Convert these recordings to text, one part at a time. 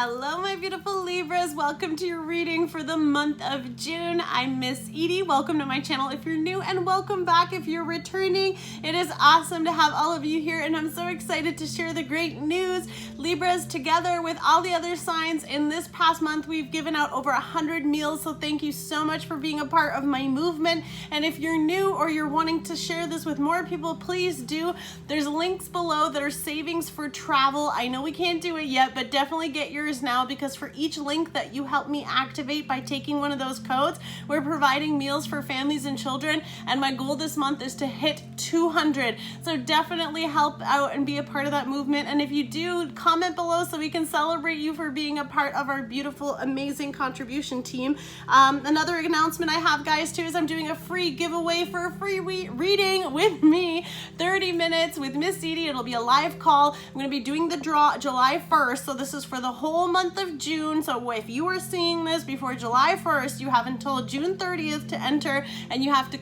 Hello, my beautiful Libras. Welcome to your reading for the month of June. I'm Miss Edie. Welcome to my channel if you're new, and welcome back if you're returning. It is awesome to have all of you here, and I'm so excited to share the great news. Libras, together with all the other signs, in this past month, we've given out over 100 meals, so thank you so much for being a part of my movement. And if you're new or you're wanting to share this with more people, please do. There's links below that are savings for travel. I know we can't do it yet, but definitely get yours now, because for each link that you help me activate by taking one of those codes, we're providing meals for families and children, and my goal this month is to hit 200. So definitely help out and be a part of that movement. And if you do, comment below so we can celebrate you for being a part of our beautiful, amazing contribution team. Another announcement I have, guys, too, is I'm doing a free giveaway for a free reading with me, 30 minutes with Miss Edie. It'll be a live call. I'm going to be doing the draw July 1st, so this is for the whole month of June. So if you are seeing this before July 1st, you have until June 30th to enter, and you have to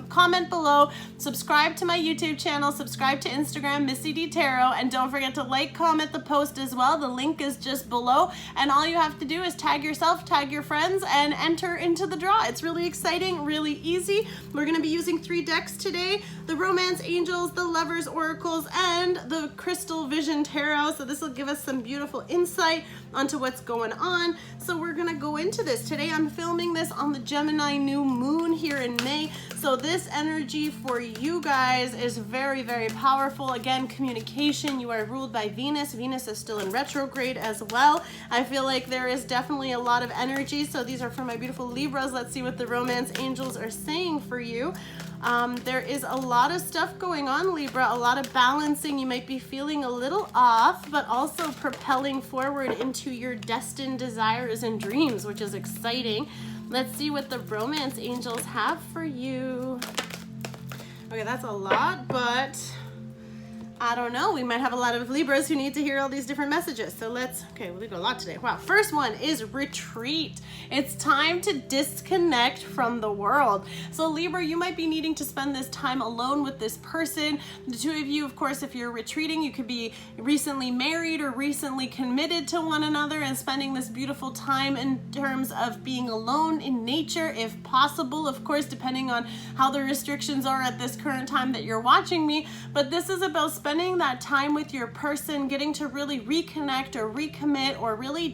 comment below, subscribe to my YouTube channel, subscribe to Instagram, Missedietarot, and don't forget to like, comment the post as well. The link is just below, and all you have to do is tag yourself, tag your friends, and enter into the draw. It's really exciting, really easy. We're going to be using 3 decks today: the Romance Angels, the Lovers Oracles, and the Crystal Vision Tarot. So this will give us some beautiful insight onto what's going on. So we're gonna go into this. Today I'm filming this on the Gemini new moon here in May. So this energy for you guys is very, very powerful. Again, communication. You are ruled by Venus. Venus is still in retrograde as well. I feel like there is definitely a lot of energy. So these are for my beautiful Libras. Let's see what the Romance Angels are saying for you. There is a lot of stuff going on, Libra, a lot of balancing. You might be feeling a little off, but also propelling forward into your destined desires and dreams, which is exciting. Let's see what the Romance Angels have for you. Okay, that's a lot, but I don't know. We might have a lot of Libras who need to hear all these different messages. So okay, we got a lot today. Wow. First one is retreat. It's time to disconnect from the world. So Libra, you might be needing to spend this time alone with this person. The two of you, of course, if you're retreating, you could be recently married or recently committed to one another and spending this beautiful time in terms of being alone in nature, if possible, of course, depending on how the restrictions are at this current time that you're watching me. But this is about spending that time with your person, getting to really reconnect or recommit or really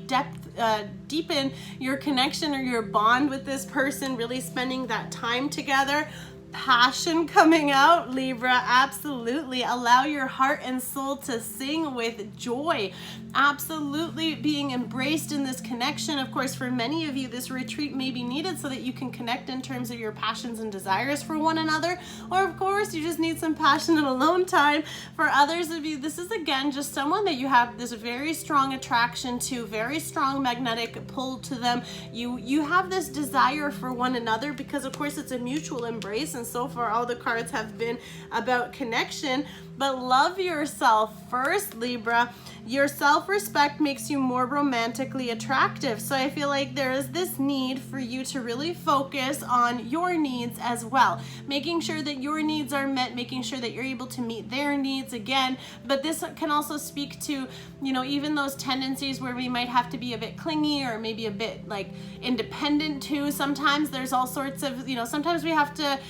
deepen your connection or your bond with this person, really spending that time together. Passion coming out, Libra. Absolutely. Allow your heart and soul to sing with joy. Absolutely being embraced in this connection. Of course, for many of you, this retreat may be needed so that you can connect in terms of your passions and desires for one another. Or of course, you just need some passionate alone time. For others of you, this is again just someone that you have this very strong attraction to, very strong magnetic pull to them. You have this desire for one another because of course it's a mutual embrace, and so far all the cards have been about connection. But love yourself first, Libra. Your self-respect makes you more romantically attractive. So I feel like there is this need for you to really focus on your needs as well, making sure that your needs are met, making sure that you're able to meet their needs again. But this can also speak to, you know, even those tendencies where we might have to be a bit clingy or maybe a bit like independent too. Sometimes there's all sorts of, you know, sometimes we have to,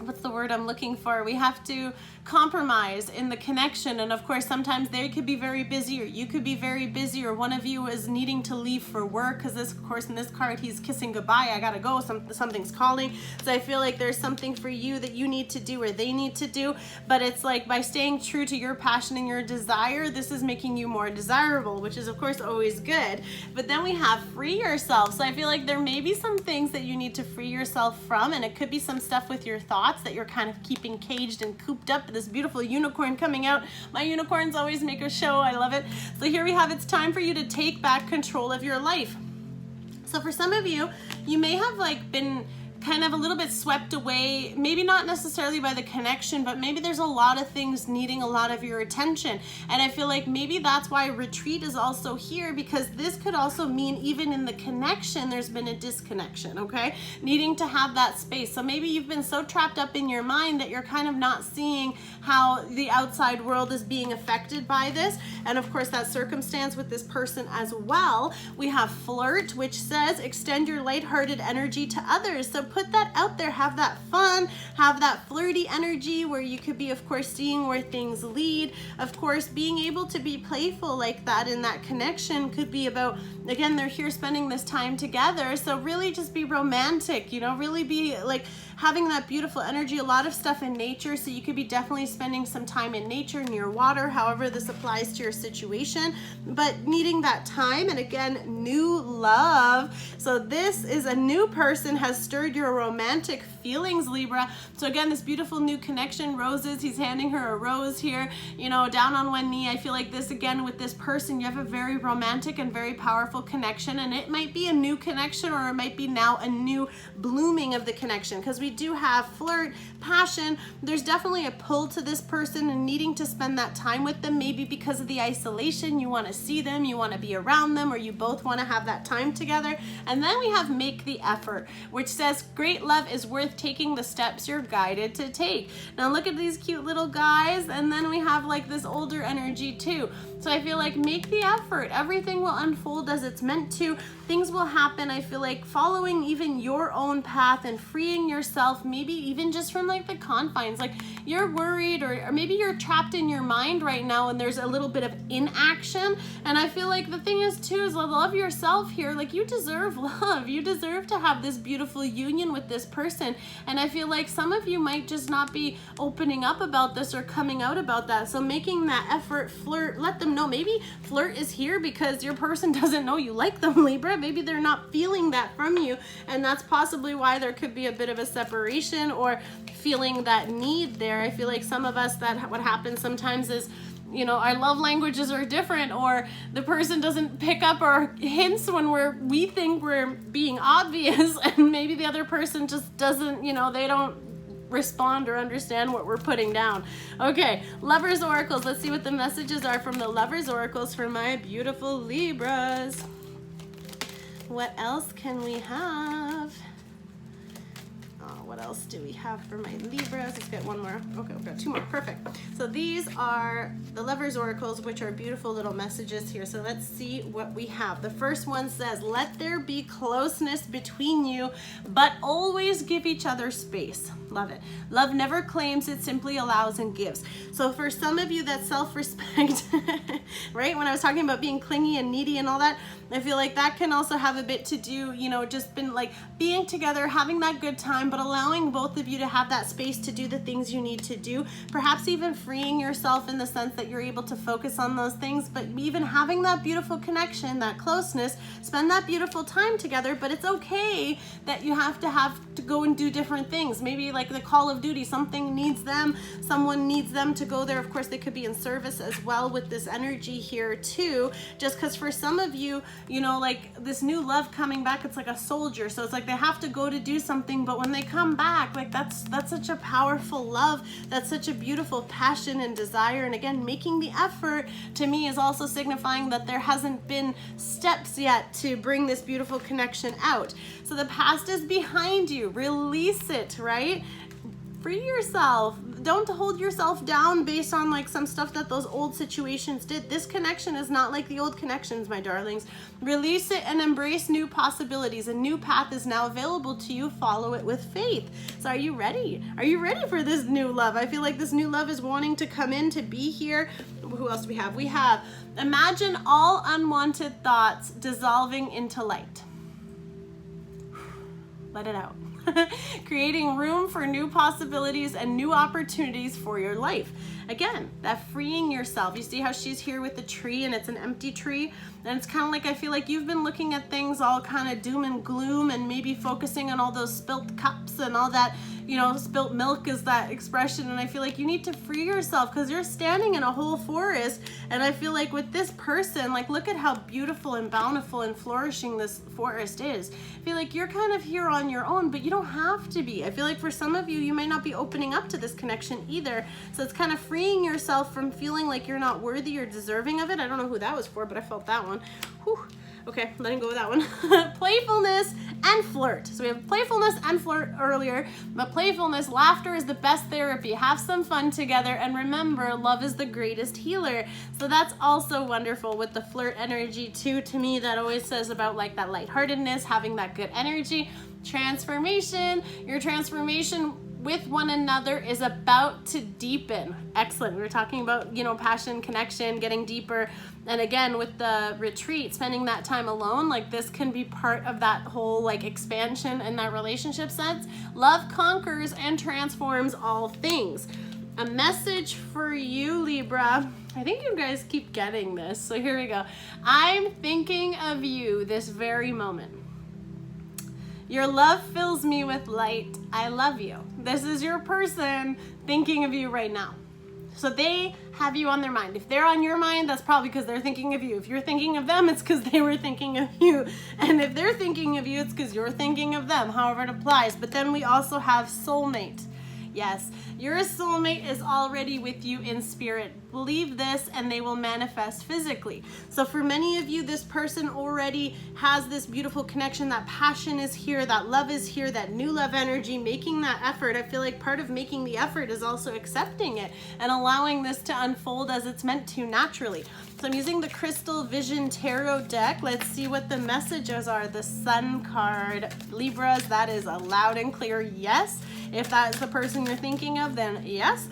what's the word I'm looking for? We have to compromise in the connection, and of course sometimes they could be very busy or you could be very busy, or one of you is needing to leave for work because this, of course, in this card he's kissing goodbye. I gotta go, something's calling. So I feel like there's something for you that you need to do or they need to do, but it's like by staying true to your passion and your desire, this is making you more desirable, which is of course always good. But then we have free yourself. So I feel like there may be some things that you need to free yourself from, and it could be some stuff with your thoughts that you're kind of keeping caged and cooped up. This beautiful unicorn coming out. My unicorns always make a show. I love it. So here we have, it's time for you to take back control of your life. So for some of you, you may have like been kind of a little bit swept away, maybe not necessarily by the connection, but maybe there's a lot of things needing a lot of your attention. And I feel like maybe that's why retreat is also here, because this could also mean even in the connection, there's been a disconnection, okay? Needing to have that space. So maybe you've been so trapped up in your mind that you're kind of not seeing how the outside world is being affected by this. And of course, that circumstance with this person as well. We have flirt, which says extend your lighthearted energy to others. So put that out there, have that fun, have that flirty energy where you could be, of course, seeing where things lead. Of course, being able to be playful like that in that connection could be about, again, they're here spending this time together. So really just be romantic, you know, really be like having that beautiful energy, a lot of stuff in nature. So you could be definitely spending some time in nature, near water, however this applies to your situation, but needing that time. And again, new love. So this is a new person has stirred your romantic feelings, Libra. So again, this beautiful new connection, roses, he's handing her a rose here, you know, down on one knee. I feel like this, again, with this person, you have a very romantic and very powerful connection, and it might be a new connection, or it might be now a new blooming of the connection, because we do have flirt, passion. There's definitely a pull to this person and needing to spend that time with them, maybe because of the isolation, you want to see them, you want to be around them, or you both want to have that time together. And then we have make the effort, which says great love is worth taking the steps you're guided to take. Now look at these cute little guys, and then we have like this older energy too. So I feel like make the effort. Everything will unfold as it's meant to. Things will happen. I feel like following even your own path and freeing yourself, maybe even just from like the confines. Like you're worried, or maybe you're trapped in your mind right now and there's a little bit of inaction. And I feel like the thing is too, is love yourself here. Like you deserve love. You deserve to have this beautiful union with this person. And I feel like some of you might just not be opening up about this or coming out about that. So making that effort, flirt, let them know. Maybe flirt is here because your person doesn't know you like them, Libra. Maybe they're not feeling that from you, and that's possibly why there could be a bit of a separation or feeling that need there. I feel like some of us, that what happens sometimes is, you know, our love languages are different, or the person doesn't pick up our hints when we think we're being obvious, and maybe the other person just doesn't, you know, they don't respond or understand what we're putting down. Okay, Lovers Oracles. Let's see what the messages are from the Lovers Oracles for my beautiful Libras. What else can we have? What else do we have for my Libras? Let's get one more. Okay, we've got two more. Perfect. So these are the Lovers Oracles, which are beautiful little messages here. So let's see what we have. The first one says, let there be closeness between you, but always give each other space. Love it. Love never claims, it simply allows and gives. So for some of you, that self-respect, right? When I was talking about being clingy and needy and all that, I feel like that can also have a bit to do, you know, just been like being together, having that good time, but allowing both of you to have that space to do the things you need to do. Perhaps even freeing yourself in the sense that you're able to focus on those things, but even having that beautiful connection, that closeness, spend that beautiful time together. But it's okay that you have to go and do different things. Maybe like the Call of Duty, something needs them, someone needs them to go there. Of course, they could be in service as well with this energy here too. Just because for some of you, you know, like this new love coming back, it's like a soldier. So it's like they have to go to do something, but when they come back, like that's such a powerful love. That's such a beautiful passion and desire. And again, making the effort to me is also signifying that there hasn't been steps yet to bring this beautiful connection out. So the past is behind you. Release it, right? Free yourself. Don't hold yourself down based on like some stuff that those old situations did. This connection is not like the old connections, my darlings. Release it and embrace new possibilities. A new path is now available to you. Follow it with faith. So are you ready? Are you ready for this new love? I feel like this new love is wanting to come in, to be here. Who else do we have? We have imagine all unwanted thoughts dissolving into light. Let it out. Creating room for new possibilities and new opportunities for your life. Again, that freeing yourself. You see how she's here with the tree and it's an empty tree? And it's kind of like, I feel like you've been looking at things all kind of doom and gloom and maybe focusing on all those spilt cups and all that, you know, spilt milk is that expression. And I feel like you need to free yourself because you're standing in a whole forest. And I feel like with this person, like look at how beautiful and bountiful and flourishing this forest is. I feel like you're kind of here on your own, but you don't don't have to be. I feel like for some of you, you might not be opening up to this connection either. So it's kind of freeing yourself from feeling like you're not worthy or deserving of it. I don't know who that was for, but I felt that one. Whew. Okay, letting go of that one. Playfulness and flirt. So we have playfulness and flirt earlier, but playfulness, laughter is the best therapy. Have some fun together, and remember, love is the greatest healer. So that's also wonderful with the flirt energy too. To me, that always says about like that lightheartedness, having that good energy. Transformation, your transformation with one another is about to deepen. Excellent. We were talking about, you know, passion, connection, getting deeper. And again, with the retreat, spending that time alone, like this can be part of that whole like expansion in that relationship sense. Love conquers and transforms all things. A message for you, Libra. I think you guys keep getting this. So here we go. I'm thinking of you this very moment. Your love fills me with light. I love you. This is your person thinking of you right now. So they have you on their mind. If they're on your mind, that's probably because they're thinking of you. If you're thinking of them, it's because they were thinking of you. And if they're thinking of you, it's because you're thinking of them, however it applies. But then we also have soulmate. Yes, your soulmate is already with you in spirit. Believe this and they will manifest physically. So for many of you, this person already has this beautiful connection. That passion is here, that love is here, that new love energy, making that effort. I feel like part of making the effort is also accepting it and allowing this to unfold as it's meant to naturally. So I'm using the Crystal Vision Tarot deck. Let's see what the messages are. The Sun card. Libras, that is a loud and clear yes. If that's the person you're thinking of, then yes.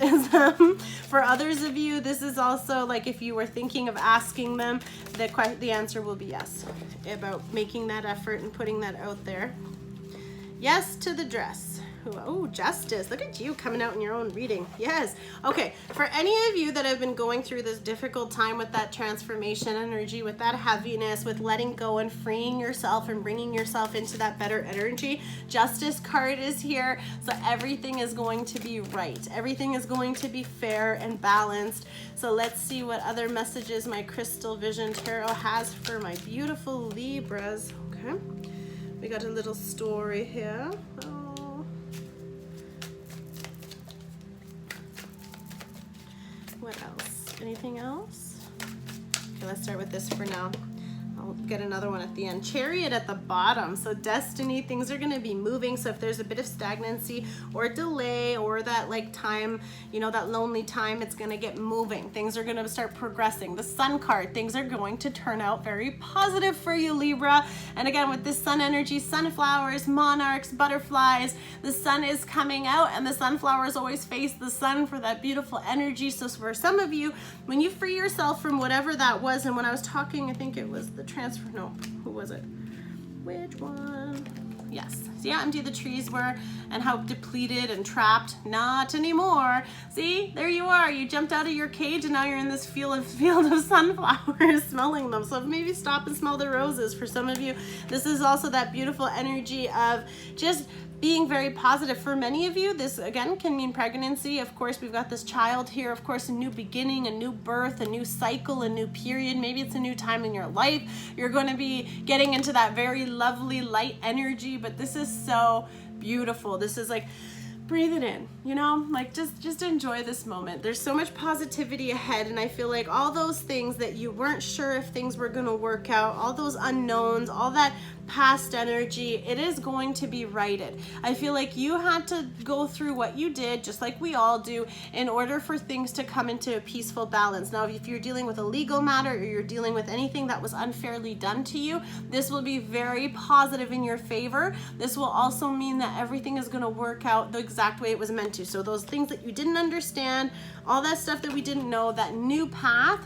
For others of you, this is also like if you were thinking of asking them, the answer will be yes, about making that effort and putting that out there. Yes to the dress. Oh, justice. Look at you coming out in your own reading. Yes. Okay. For any of you that have been going through this difficult time with that transformation energy, with that heaviness, with letting go and freeing yourself and bringing yourself into that better energy, justice card is here. So everything is going to be right. Everything is going to be fair and balanced. So let's see what other messages my Crystal Vision Tarot has for my beautiful Libras. Okay. We got a little story here. Oh. What else? Anything else? Okay, let's start with this for now. I'll get another one at the end. Chariot at the bottom. So destiny, things are going to be moving. So if there's a bit of stagnancy or delay or that like time, you know, that lonely time, it's going to get moving. Things are going to start progressing. The Sun card, things are going to turn out very positive for you, Libra. And again, with this sun energy, sunflowers, monarchs, butterflies, the sun is coming out and the sunflowers always face the sun for that beautiful energy. So for some of you, when you free yourself from whatever that was, and when I was talking, I think it was the transfer, no, who was it? Which one? Yes. See how empty the trees were and how depleted and trapped? Not anymore. See, there you are. You jumped out of your cage and now you're in this field of sunflowers, smelling them. So maybe stop and smell the roses. For some of you, this is also that beautiful energy of just being very positive. For many of you, this again can mean pregnancy. Of course, we've got this child here. Of course, a new beginning, a new birth, a new cycle, a new period. Maybe it's a new time in your life. You're going to be getting into that very lovely light energy, but this is so beautiful. This is like, breathe it in, you know, like just enjoy this moment. There's so much positivity ahead, and I feel like all those things that you weren't sure if things were going to work out, all those unknowns, all that past energy, it is going to be righted. I feel like you had to go through what you did, just like we all do, in order for things to come into a peaceful balance. Now, if you're dealing with a legal matter or you're dealing with anything that was unfairly done to you, this will be very positive in your favor. This will also mean that everything is going to work out the exact way it was meant to. So those things that you didn't understand, all that stuff that we didn't know, that new path,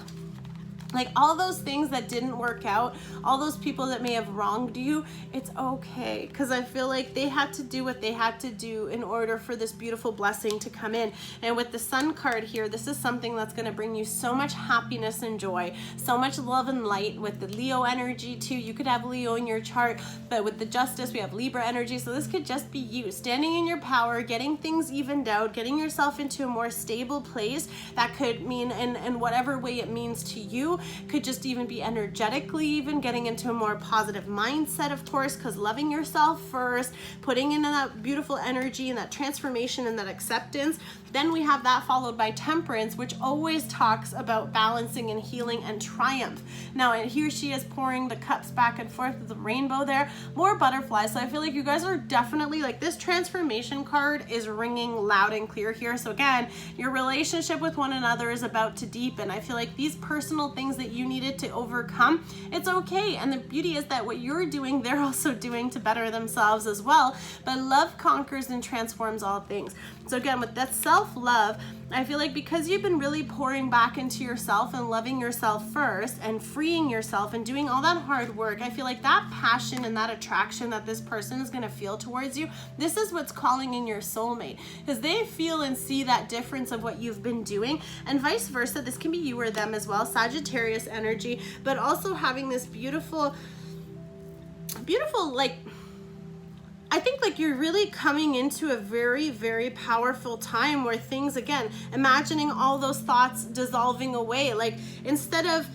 like all those things that didn't work out, all those people that may have wronged you, it's okay. Because I feel like they had to do what they had to do in order for this beautiful blessing to come in. And with the Sun card here, this is something that's going to bring you so much happiness and joy, so much love and light. With the Leo energy too, you could have Leo in your chart, but with the Justice, we have Libra energy. So this could just be you standing in your power, getting things evened out, getting yourself into a more stable place. That could mean in whatever way it means to you. Could just even be energetically, even getting into a more positive mindset, of course, because loving yourself first, putting in that beautiful energy and that transformation and that acceptance. Then we have that followed by Temperance, which always talks about balancing and healing and triumph. Now, and here she is pouring the cups back and forth with the rainbow there, more butterflies. So I feel like you guys are definitely, like, this transformation card is ringing loud and clear here. So again, your relationship with one another is about to deepen. I feel like these personal things that you needed to overcome, it's okay. And the beauty is that what you're doing, they're also doing to better themselves as well. But love conquers and transforms all things. So again, with that self-love, I feel like because you've been really pouring back into yourself and loving yourself first and freeing yourself and doing all that hard work, I feel like that passion and that attraction that this person is going to feel towards you, this is what's calling in your soulmate, because they feel and see that difference of what you've been doing, and vice versa. This can be you or them as well, Sagittarius energy, but also having this beautiful, like, I think like you're really coming into a very, very powerful time where things, again, imagining all those thoughts dissolving away. Like instead of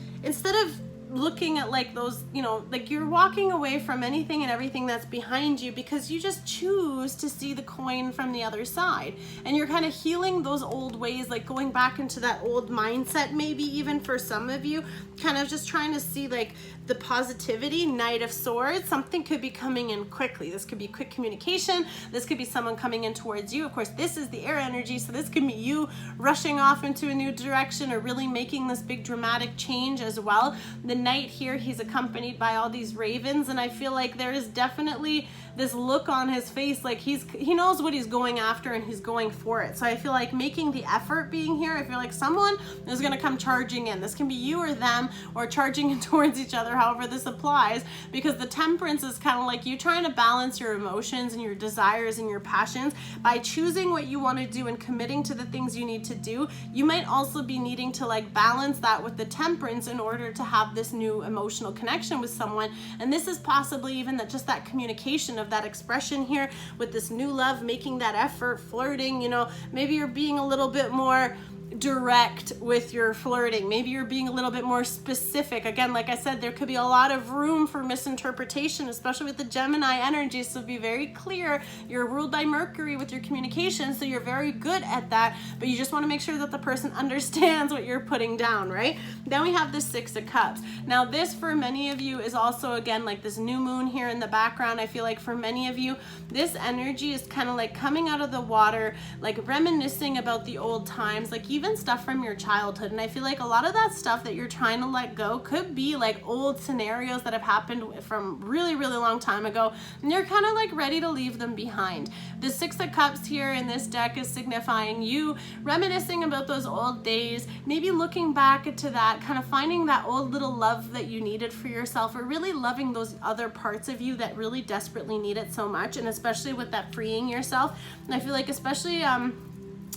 looking at like those, you know, like you're walking away from anything and everything that's behind you because you just choose to see the coin from the other side. And you're kind of healing those old ways, like going back into that old mindset, maybe even for some of you, kind of just trying to see like the positivity. Knight of Swords, something could be coming in quickly. This could be quick communication. This could be someone coming in towards you. Of course, this is the air energy, so this could be you rushing off into a new direction or really making this big dramatic change as well. The Knight here, he's accompanied by all these ravens, and I feel like there is definitely this look on his face, like he knows what he's going after and he's going for it. So I feel like making the effort being here, I feel like someone is going to come charging in. This can be you or them, or charging in towards each other, however this applies, because the Temperance is kind of like you trying to balance your emotions and your desires and your passions by choosing what you want to do and committing to the things you need to do. You might also be needing to like balance that with the Temperance in order to have this new emotional connection with someone. And this is possibly even that, just that communication of that expression here with this new love, making that effort, flirting, you know, maybe you're being a little bit more direct with your flirting. Maybe you're being a little bit more specific. Again, like I said, there could be a lot of room for misinterpretation, especially with the Gemini energy. So be very clear. You're ruled by Mercury with your communication, so you're very good at that, but you just want to make sure that the person understands what you're putting down, right? Then we have the Six of Cups. Now this for many of you is also, again, like this new moon here in the background. I feel like for many of you, this energy is kind of like coming out of the water, like reminiscing about the old times, like even stuff from your childhood. And I feel like a lot of that stuff that you're trying to let go could be like old scenarios that have happened from really, really long time ago, and you're kind of like ready to leave them behind. The Six of Cups here in this deck is signifying you reminiscing about those old days, maybe looking back into that, kind of finding that old little love that you needed for yourself, or really loving those other parts of you that really desperately need it so much. And especially with that freeing yourself, and I feel like especially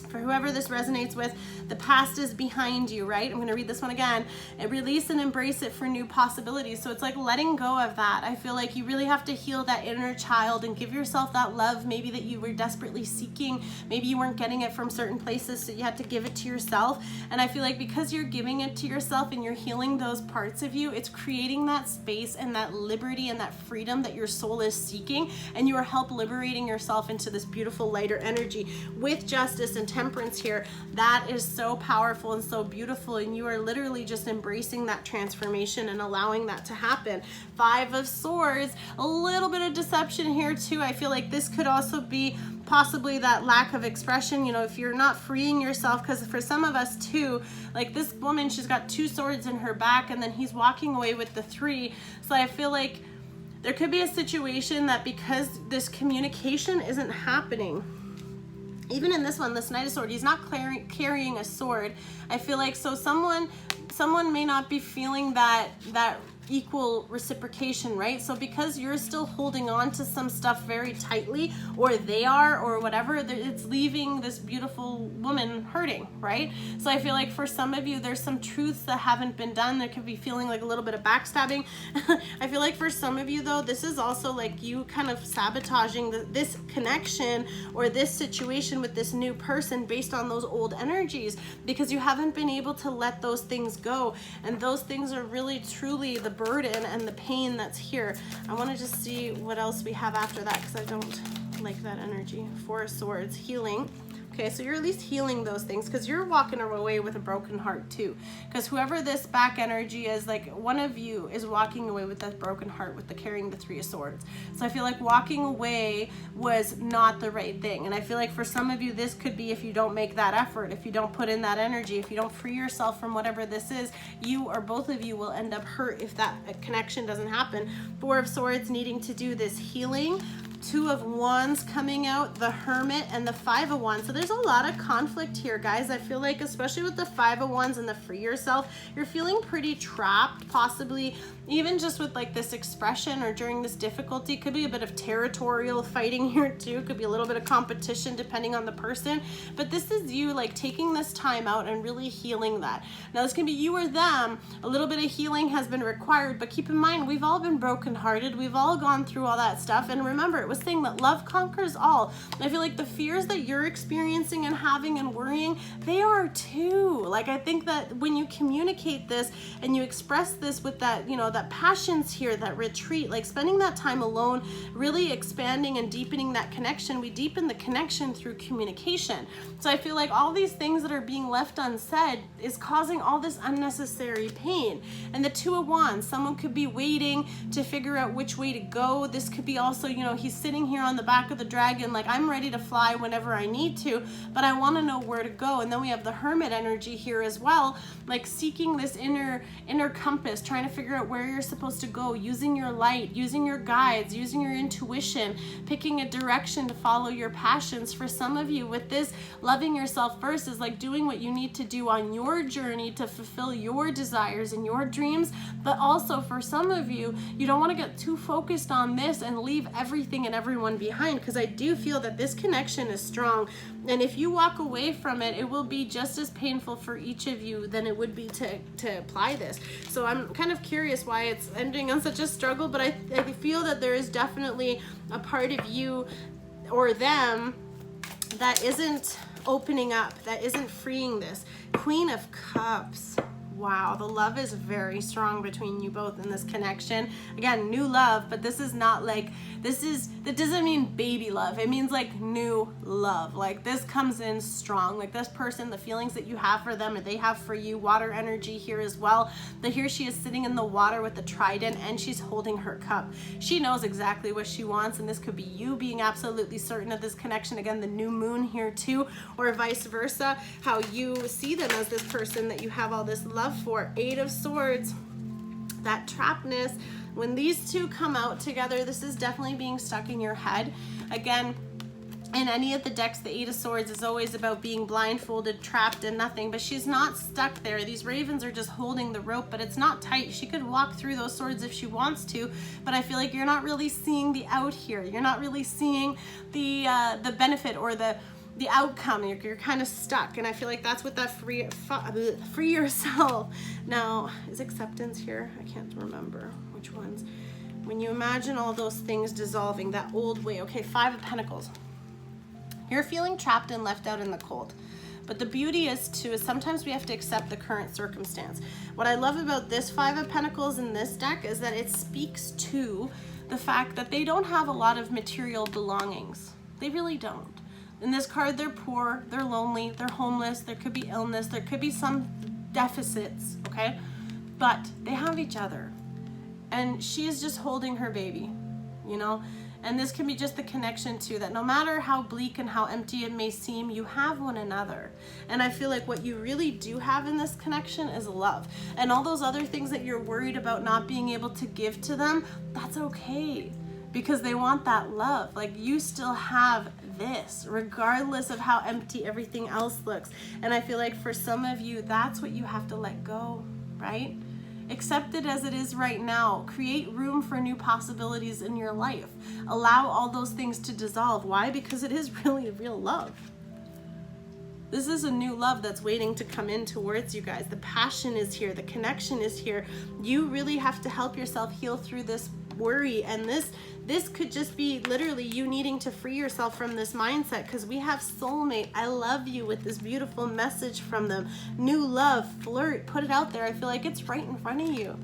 for whoever this resonates with, the past is behind you, right? I'm going to read this one again. And release and embrace it for new possibilities. So it's like letting go of that. I feel like you really have to heal that inner child and give yourself that love maybe that you were desperately seeking. Maybe you weren't getting it from certain places, so you had to give it to yourself. And I feel like because you're giving it to yourself and you're healing those parts of you, it's creating that space and that liberty and that freedom that your soul is seeking. And you are help liberating yourself into this beautiful lighter energy with Justice and Temperance here. That is so powerful and so beautiful, and you are literally just embracing that transformation and allowing that to happen. Five of Swords, a little bit of deception here too. I feel like this could also be possibly that lack of expression, you know, if you're not freeing yourself, because for some of us too, like this woman, she's got two swords in her back and then he's walking away with the three. So I feel like there could be a situation that because this communication isn't happening, even in this one, this Knight of Swords, he's not carrying a sword. I feel like, so someone may not be feeling that equal reciprocation, right? So because you're still holding on to some stuff very tightly, or they are, or whatever, it's leaving this beautiful woman hurting, right? So I feel like for some of you, there's some truths that haven't been done. There could be feeling like a little bit of backstabbing. I feel like for some of you though, this is also like you kind of sabotaging this connection or this situation with this new person based on those old energies, because you haven't been able to let those things go. And those things are really truly the burden and the pain that's here. I want to just see what else we have after that, because I don't like that energy. 4 of Swords, healing. Okay, so you're at least healing those things, because you're walking away with a broken heart too. Because whoever this back energy is, like one of you is walking away with that broken heart with the carrying the 3 of Swords. So I feel like walking away was not the right thing. And I feel like for some of you, this could be if you don't make that effort, if you don't put in that energy, if you don't free yourself from whatever this is, you or both of you will end up hurt if that connection doesn't happen. 4 of Swords needing to do this healing. 2 of Wands coming out, the Hermit, and the 5 of Wands. So there's a lot of conflict here, guys. I feel like, especially with the 5 of Wands and the free yourself, you're feeling pretty trapped, possibly even just with like this expression or during this difficulty. Could be a bit of territorial fighting here too. Could be a little bit of competition depending on the person. But this is you like taking this time out and really healing that. Now this can be you or them. A little bit of healing has been required, but keep in mind, we've all been brokenhearted. We've all gone through all that stuff. And remember, it was saying that love conquers all. I feel like the fears that you're experiencing and having and worrying, they are too. Like, I think that when you communicate this and you express this with that, you know, that passions here, that retreat, like spending that time alone, really expanding and deepening that connection. We deepen the connection through communication. So I feel like all these things that are being left unsaid is causing all this unnecessary pain. And the 2 of Wands, someone could be waiting to figure out which way to go. This could be also, you know, he's sitting here on the back of the dragon, like, I'm ready to fly whenever I need to, but I want to know where to go. And then we have the Hermit energy here as well, like seeking this inner compass, trying to figure out where you're supposed to go, using your light, using your guides, using your intuition, picking a direction to follow your passions. For some of you, with this loving yourself first is like doing what you need to do on your journey to fulfill your desires and your dreams. But also for some of you, you don't want to get too focused on this and leave everything and everyone behind, because I do feel that this connection is strong. And if you walk away from it, it will be just as painful for each of you than it would be to apply this. So I'm kind of curious why it's ending on such a struggle, but I feel that there is definitely a part of you or them that isn't opening up, that isn't freeing this. Queen of Cups. Wow, the love is very strong between you both in this connection. Again, new love, but this is not like, that doesn't mean baby love. It means like new love. Like this comes in strong. Like this person, the feelings that you have for them or they have for you, water energy here as well. But here she is sitting in the water with the trident and she's holding her cup. She knows exactly what she wants, and this could be you being absolutely certain of this connection. Again, the new moon here too, or vice versa, how you see them as this person that you have all this love for. 8 of Swords, that trappedness. When these two come out together, this is definitely being stuck in your head. Again, in any of the decks, the 8 of Swords is always about being blindfolded, trapped, and nothing, but she's not stuck there. These ravens are just holding the rope, but it's not tight. She could walk through those swords if she wants to, but I feel like you're not really seeing the out here. You're not really seeing the benefit or the outcome. You're kind of stuck, and I feel like that's what that free yourself. Now, is acceptance here? I can't remember which ones. When you imagine all those things dissolving, that old way. Okay, 5 of Pentacles. You're feeling trapped and left out in the cold. But the beauty is sometimes we have to accept the current circumstance. What I love about this 5 of Pentacles in this deck is that it speaks to the fact that they don't have a lot of material belongings. They really don't. In this card, they're poor, they're lonely, they're homeless, there could be illness, there could be some deficits, okay? But they have each other. And she is just holding her baby, you know? And this can be just the connection to that no matter how bleak and how empty it may seem, you have one another. And I feel like what you really do have in this connection is love. And all those other things that you're worried about not being able to give to them, that's okay. Because they want that love. Like, you still have this, regardless of how empty everything else looks. And I feel like for some of you, that's what you have to let go, right? Accept it as it is right now. Create room for new possibilities in your life. Allow all those things to dissolve. Why? Because it is really real love. This is a new love that's waiting to come in towards you guys. The passion is here. The connection is here. You really have to help yourself heal through this worry, and this could just be literally you needing to free yourself from this mindset, because we have soulmate, I love you, with this beautiful message from them. New love, flirt, put it out there. I feel like it's right in front of you.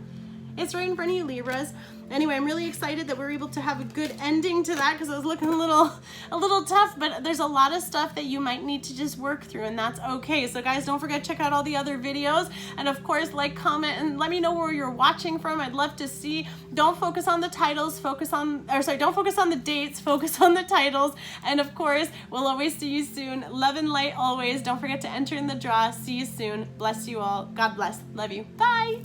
It's right in front of you, Libras. Anyway, I'm really excited that we're able to have a good ending to that, because it was looking a little tough, but there's a lot of stuff that you might need to just work through, and that's okay. So guys, don't forget to check out all the other videos, and of course, like, comment, and let me know where you're watching from. I'd love to see. Don't focus on the titles, don't focus on the dates, focus on the titles, and of course, we'll always see you soon. Love and light always. Don't forget to enter in the draw. See you soon. Bless you all. God bless. Love you. Bye.